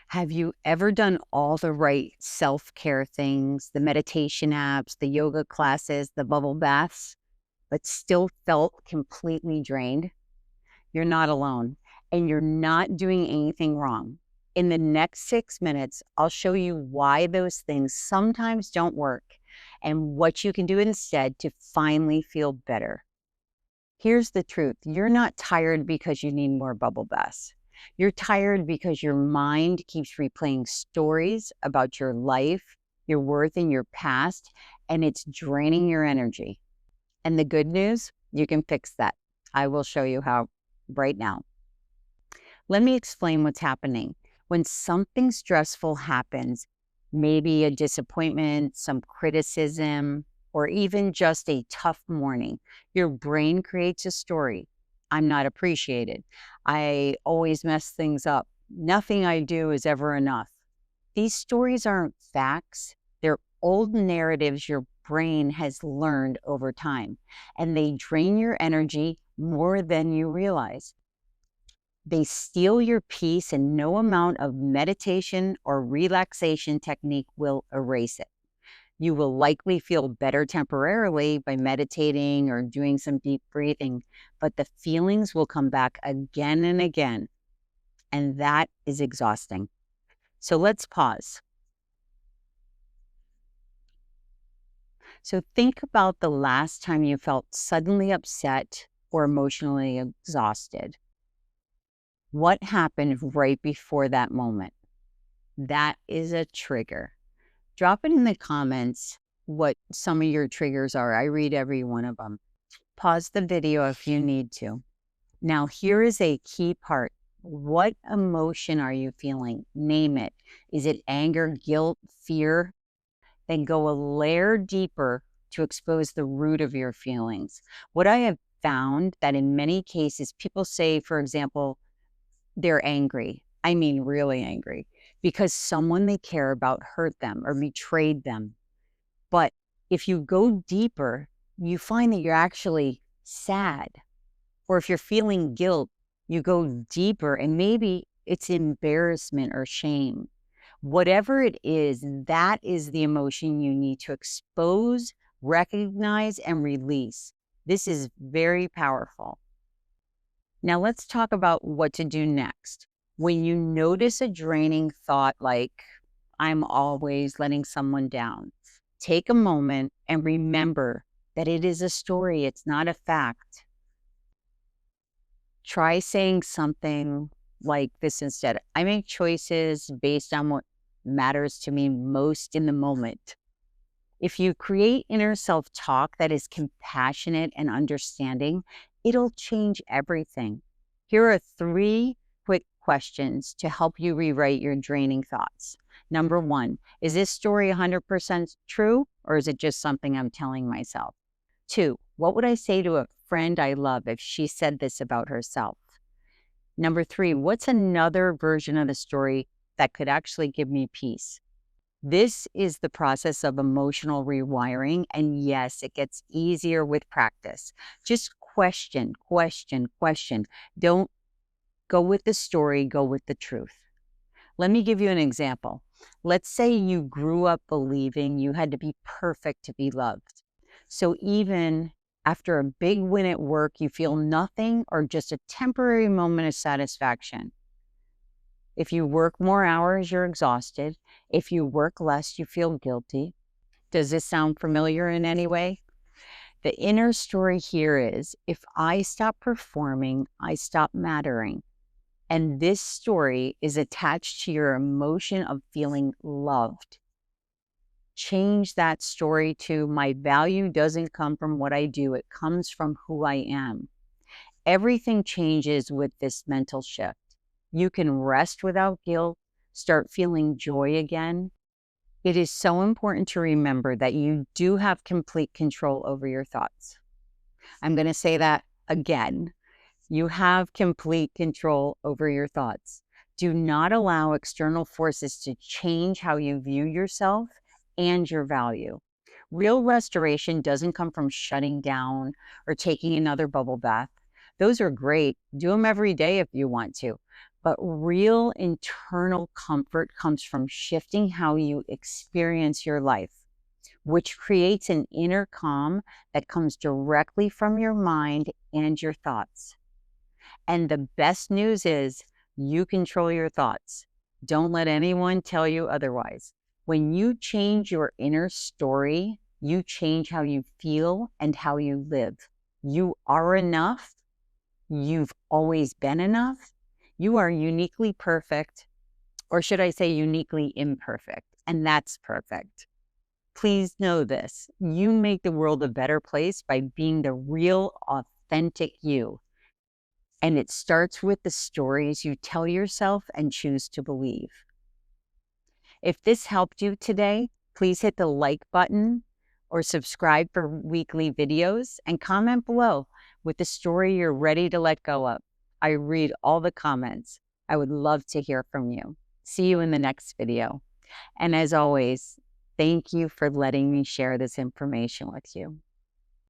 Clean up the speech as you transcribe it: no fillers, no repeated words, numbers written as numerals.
Have you ever done all the right self-care things, the meditation apps, the yoga classes, the bubble baths, but still felt completely drained? You're not alone, and you're not doing anything wrong. In the next 6 minutes, I'll show you why those things sometimes don't work and what you can do instead to finally feel better. Here's the truth. You're not tired because you need more bubble baths. You're tired because your mind keeps replaying stories about your life, your worth, and your past, and it's draining your energy. And the good news, you can fix that. I will show you how right now. Let me explain what's happening. When something stressful happens, maybe a disappointment, some criticism, or even just a tough morning, your brain creates a story. I'm not appreciated. I always mess things up. Nothing I do is ever enough. These stories aren't facts. They're old narratives your brain has learned over time, and they drain your energy more than you realize. They steal your peace, and no amount of meditation or relaxation technique will erase it. You will likely feel better temporarily by meditating or doing some deep breathing, but the feelings will come back again and again, and that is exhausting. So let's pause. So think about the last time you felt suddenly upset or emotionally exhausted. What happened right before that moment? That is a trigger. Drop it in the comments what some of your triggers are. I read every one of them. Pause the video if you need to. Now, here is a key part. What emotion are you feeling? Name it. Is it anger, guilt, fear? Then go a layer deeper to expose the root of your feelings. What I have found that in many cases, people say, for example, they're angry. I mean, really angry because someone they care about hurt them or betrayed them. But if you go deeper, you find that you're actually sad. Or if you're feeling guilt, you go deeper and maybe it's embarrassment or shame. Whatever it is, that is the emotion you need to expose, recognize, and release. This is very powerful. Now let's talk about what to do next. When you notice a draining thought like, I'm always letting someone down, take a moment and remember that it is a story, it's not a fact. Try saying something like this instead. I make choices based on what matters to me most in the moment. If you create inner self-talk that is compassionate and understanding, it'll change everything. Here are 3 quick questions to help you rewrite your draining thoughts. Number 1, is this story 100% true, or is it just something I'm telling myself? 2, what would I say to a friend I love if she said this about herself? Number 3, what's another version of the story that could actually give me peace? This is the process of emotional rewiring. And yes, it gets easier with practice. Just question, question, question. Don't go with the story, go with the truth. Let me give you an example. Let's say you grew up believing you had to be perfect to be loved. So even after a big win at work, you feel nothing or just a temporary moment of satisfaction. If you work more hours, you're exhausted. If you work less, you feel guilty. Does this sound familiar in any way? The inner story here is, if I stop performing, I stop mattering. And this story is attached to your emotion of feeling loved. Change that story to, my value doesn't come from what I do, it comes from who I am. Everything changes with this mental shift. You can rest without guilt, start feeling joy again. It is so important to remember that you do have complete control over your thoughts. I'm going to say that again. You have complete control over your thoughts. Do not allow external forces to change how you view yourself and your value. Real restoration doesn't come from shutting down or taking another bubble bath. Those are great. Do them every day if you want to. But real internal comfort comes from shifting how you experience your life, which creates an inner calm that comes directly from your mind and your thoughts. And the best news is you control your thoughts. Don't let anyone tell you otherwise. When you change your inner story, you change how you feel and how you live. You are enough. You've always been enough. You are uniquely perfect, or should I say uniquely imperfect? And that's perfect. Please know this. You make the world a better place by being the real, authentic you. And it starts with the stories you tell yourself and choose to believe. If this helped you today, please hit the like button or subscribe for weekly videos and comment below with the story you're ready to let go of. I read all the comments. I would love to hear from you. See you in the next video. And as always, thank you for letting me share this information with you.